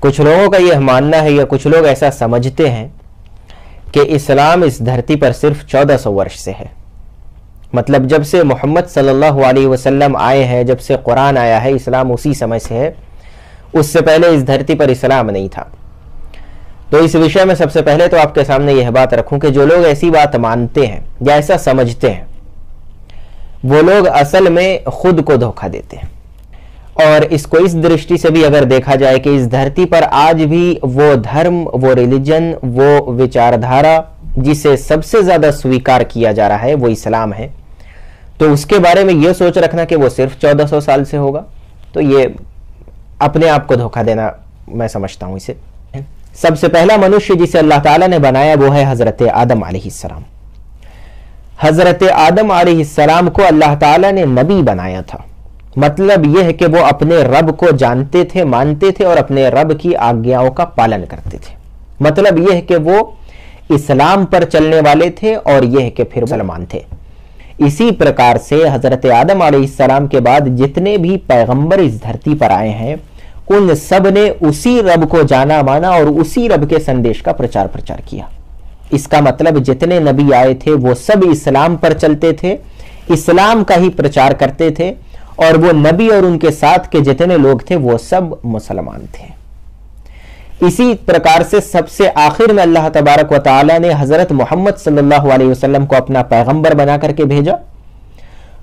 کچھ لوگوں کا یہ ماننا ہے یا کچھ لوگ ایسا سمجھتے ہیں کہ اسلام اس دھرتی پر صرف 1400 ورش سے ہے. مطلب جب سے محمد صلی اللہ علیہ وسلم آئے ہیں، جب سے قرآن آیا ہے، اسلام اسی سمے سے ہے. اس سے پہلے اس دھرتی پر اسلام نہیں تھا. تو اس وشے میں سب سے پہلے تو آپ کے سامنے یہ بات رکھوں کہ جو لوگ ایسی بات مانتے ہیں یا ایسا سمجھتے ہیں، وہ لوگ اصل میں خود کو دھوکہ دیتے ہیں. اور اس کو اس درشٹی سے بھی اگر دیکھا جائے کہ اس دھرتی پر آج بھی وہ دھرم، وہ ریلیجن، وہ وچاردھارا جسے سب سے زیادہ سویکار کیا جا رہا ہے وہ اسلام ہے، تو اس کے بارے میں یہ سوچ رکھنا کہ وہ صرف 1400 سال سے ہوگا، تو یہ اپنے آپ کو دھوکہ دینا میں سمجھتا ہوں اسے. سب سے پہلا منوشیہ جسے اللہ تعالیٰ نے بنایا وہ ہے حضرت آدم علیہ السلام. حضرت آدم علیہ السلام کو اللہ تعالیٰ نے نبی بنایا تھا. مطلب یہ ہے کہ وہ اپنے رب کو جانتے تھے، مانتے تھے اور اپنے رب کی آگیاؤں کا پالن کرتے تھے. مطلب یہ ہے کہ وہ اسلام پر چلنے والے تھے اور یہ ہے کہ پھر مسلمان تھے. اسی پرکار سے حضرت آدم علیہ السلام کے بعد جتنے بھی پیغمبر اس دھرتی پر آئے ہیں ان سب نے اسی رب کو جانا مانا اور اسی رب کے سندیش کا پرچار کیا. اس کا مطلب جتنے نبی آئے تھے وہ سب اسلام پر چلتے تھے، اسلام کا ہی پرچار کرتے تھے، اور وہ نبی اور ان کے ساتھ کے جتنے لوگ تھے وہ سب مسلمان تھے. اسی پرکار سے سب سے آخر میں اللہ تبارک و تعالی نے حضرت محمد صلی اللہ علیہ وسلم کو اپنا پیغمبر بنا کر کے بھیجا،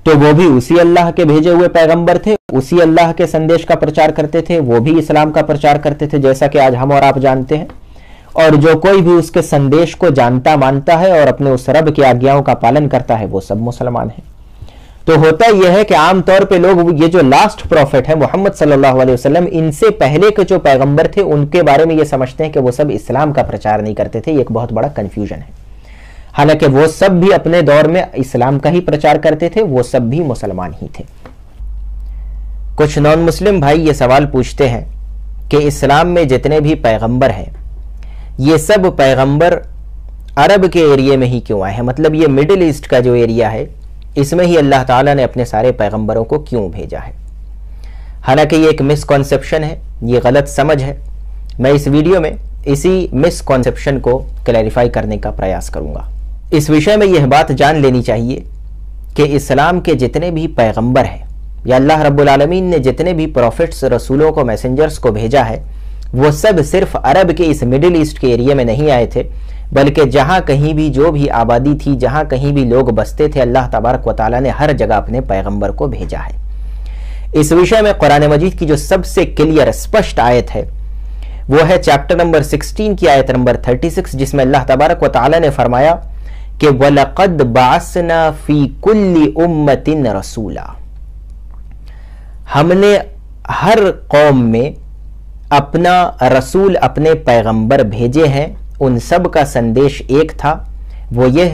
تو وہ بھی اسی اللہ کے بھیجے ہوئے پیغمبر تھے، اسی اللہ کے سندیش کا پرچار کرتے تھے، وہ بھی اسلام کا پرچار کرتے تھے جیسا کہ آج ہم اور آپ جانتے ہیں. اور جو کوئی بھی اس کے سندیش کو جانتا مانتا ہے اور اپنے اس رب کی آگیاؤں کا پالن کرتا ہے وہ سب مسلمان ہیں. تو ہوتا یہ ہے کہ عام طور پہ لوگ یہ جو لاسٹ پروفٹ ہے محمد صلی اللہ علیہ وسلم، ان سے پہلے کے جو پیغمبر تھے ان کے بارے میں یہ سمجھتے ہیں کہ وہ سب اسلام کا پرچار نہیں کرتے تھے. یہ ایک بہت بڑا کنفیوژن ہے. حالانکہ وہ سب بھی اپنے دور میں اسلام کا ہی پرچار کرتے تھے، وہ سب بھی مسلمان ہی تھے. کچھ نان مسلم بھائی یہ سوال پوچھتے ہیں کہ اسلام میں جتنے بھی پیغمبر ہیں یہ سب پیغمبر عرب کے ایریے میں ہی کیوں آئے ہیں؟ مطلب یہ مڈل ایسٹ کا جو ایریا ہے اس میں ہی اللہ تعالیٰ نے اپنے سارے پیغمبروں کو کیوں بھیجا ہے؟ حالانکہ یہ ایک مسکنسیپشن ہے، یہ غلط سمجھ ہے. میں اس ویڈیو میں اسی مسکنسیپشن کو کلیریفائی کرنے کا پریاس کروں گا. اس وشے میں یہ بات جان لینی چاہیے کہ اسلام کے جتنے بھی پیغمبر ہیں یا اللہ رب العالمین نے جتنے بھی پروفٹس، رسولوں کو، میسنجرز کو بھیجا ہے وہ سب صرف عرب کے اس مڈل ایسٹ کے ایریے میں نہیں آئے تھے، بلکہ جہاں کہیں بھی جو بھی آبادی تھی، جہاں کہیں بھی لوگ بستے تھے، اللہ تبارک و تعالیٰ نے ہر جگہ اپنے پیغمبر کو بھیجا ہے. اس وشے میں قرآن مجید کی جو سب سے کلیئر اسپشٹ آیت ہے وہ ہے چیپٹر نمبر 16 کی آیت نمبر 36، جس میں اللہ تبارک و تعالیٰ نے فرمایا کہ وَلَقَدْ بَعَثْنَا فِي كُلِّ أُمَّةٍ رَسُولًا، ہم نے ہر قوم میں اپنا رسول، اپنے پیغمبر بھیجے ہیں. ان سب کا سندیش ایک تھا، وہ یہ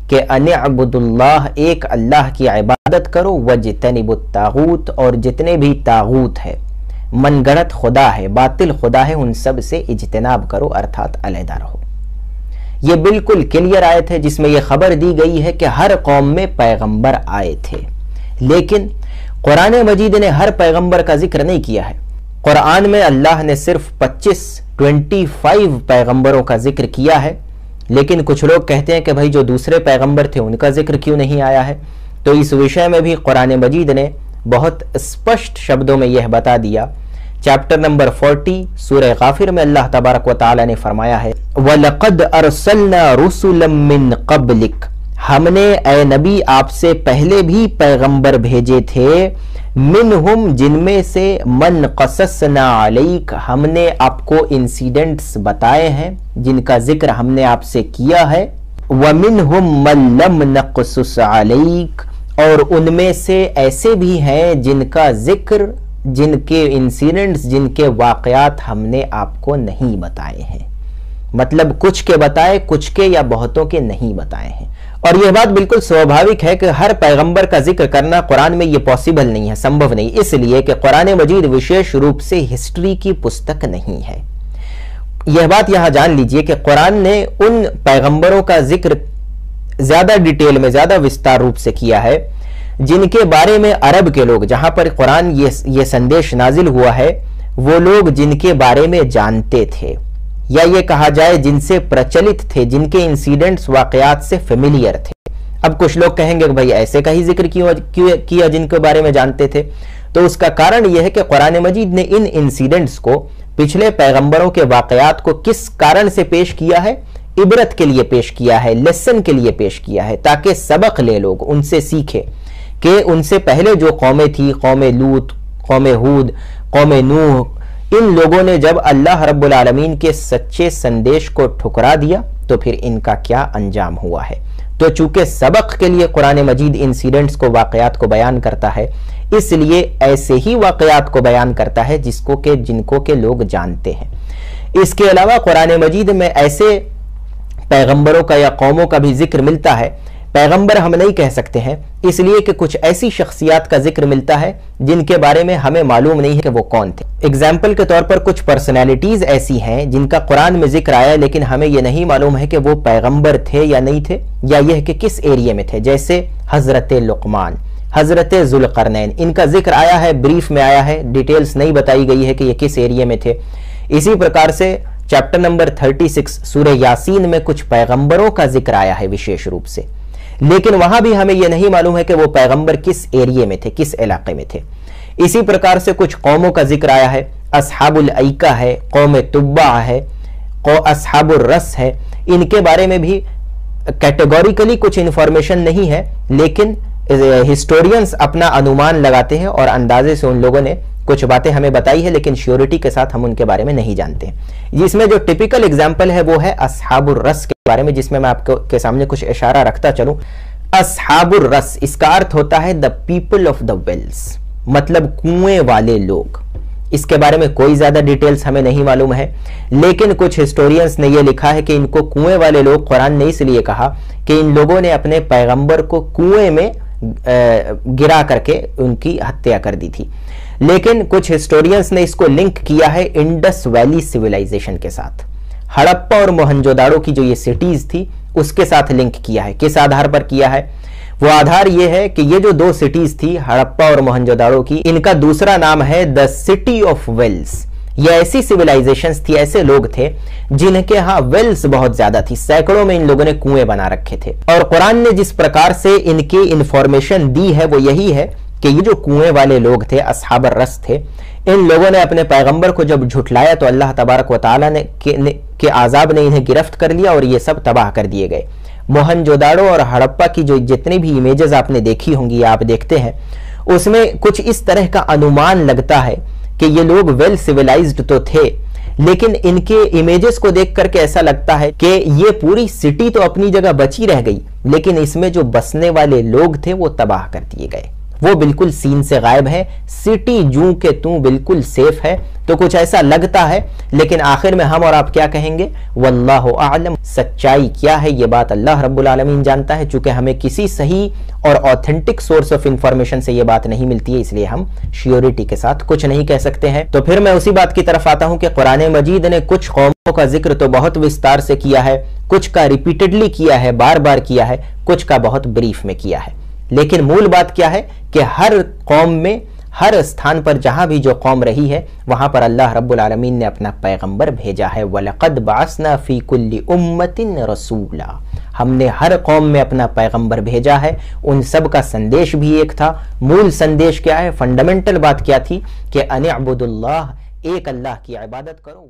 کہ ان اعبدوا اللہ، ایک اللہ کی عبادت کرو، وَاجْتَنِبُوا الطَّاغُوتَ، اور جتنے بھی طاغوت ہے، من گڑت خدا ہے، باطل خدا ہے، ان سب سے اجتناب کرو، ارتھات علیحدہ رہو. یہ بالکل کلیئر آیت ہے جس میں یہ خبر دی گئی ہے کہ ہر قوم میں پیغمبر آئے تھے، لیکن قرآن مجید نے ہر پیغمبر کا ذکر نہیں کیا ہے. قرآن میں اللہ نے صرف 25 پیغمبروں کا ذکر کیا ہے، لیکن کچھ لوگ کہتے ہیں کہ بھائی جو دوسرے پیغمبر تھے ان کا ذکر کیوں نہیں آیا ہے؟ تو اس وشے میں بھی قرآن مجید نے بہت اسپشٹ شبدوں میں یہ بتا دیا. چیپٹر نمبر 40 سورہ غافر میں اللہ تبارک و تعالی نے فرمایا ہے وَلَقَدْ أَرْسَلْنَا رُسُلًا مِّن قَبْلِكَ، ہم نے اے نبی آپ سے پہلے بھی پیغمبر بھیجے تھے، منہم جن میں سے من قصصنا علیک، ہم نے آپ کو انسیڈنٹس بتائے ہیں جن کا ذکر ہم نے آپ سے کیا ہے، ومنہم من لم نقصص علیک، اور ان میں سے ایسے بھی ہیں جن کا ذکر، جن کے انسیڈنٹس، جن کے واقعات ہم نے آپ کو نہیں بتائے ہیں. مطلب کچھ کے بتائے، کچھ کے یا بہتوں کے نہیں بتائے ہیں. اور یہ بات بالکل سوبھاوک ہے کہ ہر پیغمبر کا ذکر کرنا قرآن میں یہ پاسبل نہیں ہے، سمبھو نہیں، اس لیے کہ قرآن مجید وشیش روپ سے ہسٹری کی پستک نہیں ہے. یہ بات یہاں جان لیجئے کہ قرآن نے ان پیغمبروں کا ذکر زیادہ ڈیٹیل میں، زیادہ وستار روپ سے کیا ہے جن کے بارے میں عرب کے لوگ، جہاں پر قرآن یہ سندیش نازل ہوا ہے، وہ لوگ جن کے بارے میں جانتے تھے، یا یہ کہا جائے جن سے پرچلت تھے، جن کے انسیڈنٹس واقعات سے فیملیئر تھے۔ اب کچھ لوگ کہیں گے کہ بھائی ایسے کا ہی ذکر کیا جن کے بارے میں جانتے تھے، تو اس کا کارن یہ ہے کہ قرآن مجید نے ان انسیڈنٹس کو، پچھلے پیغمبروں کے واقعات کو کس کارن سے پیش کیا ہے؟ عبرت کے لیے پیش کیا ہے، لیسن کے لیے پیش کیا ہے، تاکہ سبق لے لوگ، ان سے سیکھے کہ ان سے پہلے جو قومیں تھی، قوم لوط، قوم ہود، قوم نوح، ان لوگوں نے جب اللہ رب العالمین کے سچے سندیش کو ٹھکرا دیا تو پھر ان کا کیا انجام ہوا ہے۔ تو چونکہ سبق کے لیے قرآن مجید انسیڈنٹس کو، واقعات کو بیان کرتا ہے، اس لیے ایسے ہی واقعات کو بیان کرتا ہے جن کو کہ لوگ جانتے ہیں۔ اس کے علاوہ قرآن مجید میں ایسے پیغمبروں کا یا قوموں کا بھی ذکر ملتا ہے، پیغمبر ہم نہیں کہہ سکتے ہیں اس لیے کہ کچھ ایسی شخصیات کا ذکر ملتا ہے جن کے بارے میں ہمیں معلوم نہیں ہے کہ وہ کون تھے۔ اگزامپل کے طور پر کچھ پرسنالٹیز ایسی ہیں جن کا قرآن میں ذکر آیا لیکن ہمیں یہ نہیں معلوم ہے کہ وہ پیغمبر تھے یا نہیں تھے، یا یہ کہ کس ایریے میں تھے، جیسے حضرت لقمان، حضرت ذوالقرنین، ان کا ذکر آیا ہے، بریف میں آیا ہے، ڈیٹیلز نہیں بتائی گئی ہے کہ یہ کس ایریے میں تھے۔ اسی پرکار سے چیپٹر نمبر 36 سورہ یاسین میں کچھ پیغمبروں کا ذکر آیا ہے وشیش روپ سے، لیکن وہاں بھی ہمیں یہ نہیں معلوم ہے کہ وہ پیغمبر کس ایریے میں تھے، کس علاقے میں تھے۔ اسی پرکار سے کچھ قوموں کا ذکر آیا ہے، اصحاب الایکہ ہے، قوم تبع ہے، اصحاب الرس ہے، ان کے بارے میں بھی کیٹیگوریکلی کچھ انفارمیشن نہیں ہے، لیکن ہسٹورینز اپنا انومان لگاتے ہیں اور اندازے سے ان لوگوں نے کچھ باتیں ہمیں بتائی ہے، لیکن شیورٹی کے ساتھ ہم ان کے بارے میں نہیں جانتے ہیں۔ اس میں جو ٹپیکل اگزامپل ہے وہ ہے اصحاب الرس کے بارے میں، جس میں آپ کے سامنے کچھ اشارہ رکھتا چلوں۔ اصحاب الرس، اس کا ارتھ ہوتا ہے the people of the wells، مطلب کنویں والے لوگ۔ اس کے بارے میں کوئی زیادہ ڈیٹیلز ہمیں نہیں معلوم ہے، لیکن کچھ ہسٹورینز نے یہ لکھا ہے کہ ان کو کنویں والے لوگ قرآن نے اس لیے کہا کہ ان لوگوں نے اپنے پیغمبر کو کنویں میں گرا کر کے ان کی ہتیا کر دی تھی، لیکن کچھ ہسٹورینز نے اس کو لنک کیا ہے انڈس ویلی سیولائزیشن کے ساتھ، ہڑپا اور موہنجو داڑو کی جو یہ سٹیز تھی اس کے ساتھ لنک کیا ہے۔ کس آدھار پر کیا ہے؟ وہ آدھار یہ ہے کہ یہ جو دو سٹیز تھی ہڑپا اور موہنجو داڑو کی، ان کا دوسرا نام ہے دا سٹی آف ویلز۔ یہ ایسی سیولائزیشنز تھی، ایسے لوگ تھے جن کے ہاں ویلز بہت زیادہ تھی، سینکڑوں میں ان لوگوں نے کنویں بنا رکھے تھے، اور قرآن نے جس پرکار سے ان کی انفارمیشن دی ہے وہ یہی ہے کہ یہ جو کنویں والے لوگ تھے، اصحاب الرس تھے، ان لوگوں نے اپنے پیغمبر کو جب جھٹلایا تو اللہ تبارک و تعالیٰ نے کے عذاب نے انہیں گرفت کر لیا اور یہ سب تباہ کر دیے گئے۔ موہنجو داڑو اور ہڑپا کی جو جتنی بھی امیجز آپ نے دیکھی ہوں گی یا آپ دیکھتے ہیں، اس میں کچھ اس طرح کا انومان لگتا ہے کہ یہ لوگ ویل سیولائزڈ تو تھے، لیکن ان کے امیجز کو دیکھ کر کے ایسا لگتا ہے کہ یہ پوری سٹی تو اپنی جگہ بچی رہ گئی، لیکن اس میں جو بسنے والے لوگ تھے وہ تباہ کر دیے گئے، وہ بالکل سین سے غائب ہے، سٹی جوں کہ توں بالکل سیف ہے۔ تو کچھ ایسا لگتا ہے، لیکن آخر میں ہم اور آپ کیا کہیں گے؟ واللہ اعلم، سچائی کیا ہے یہ بات اللہ رب العالمین جانتا ہے۔ چونکہ ہمیں کسی صحیح اور آتھینٹک سورس آف انفارمیشن سے یہ بات نہیں ملتی ہے، اس لیے ہم شیورٹی کے ساتھ کچھ نہیں کہہ سکتے ہیں۔ تو پھر میں اسی بات کی طرف آتا ہوں کہ قرآن مجید نے کچھ قوموں کا ذکر تو بہت وستار سے کیا ہے، کچھ کا ریپیٹڈلی کیا ہے، بار بار کیا ہے، کچھ کا بہت بریف میں کیا ہے، لیکن مول بات کیا ہے کہ ہر قوم میں، ہر استھان پر جہاں بھی جو قوم رہی ہے وہاں پر اللہ رب العالمین نے اپنا پیغمبر بھیجا ہے۔ وَلَقَدْ بَعَثْنَا فِي كُلِّ أُمَّةٍ رَسُولًا، ہم نے ہر قوم میں اپنا پیغمبر بھیجا ہے۔ ان سب کا سندیش بھی ایک تھا۔ مول سندیش کیا ہے؟ فنڈامنٹل بات کیا تھی کہ اَنِ اعْبُدُوا اللَّهَ، ایک اللہ کی عبادت کرو۔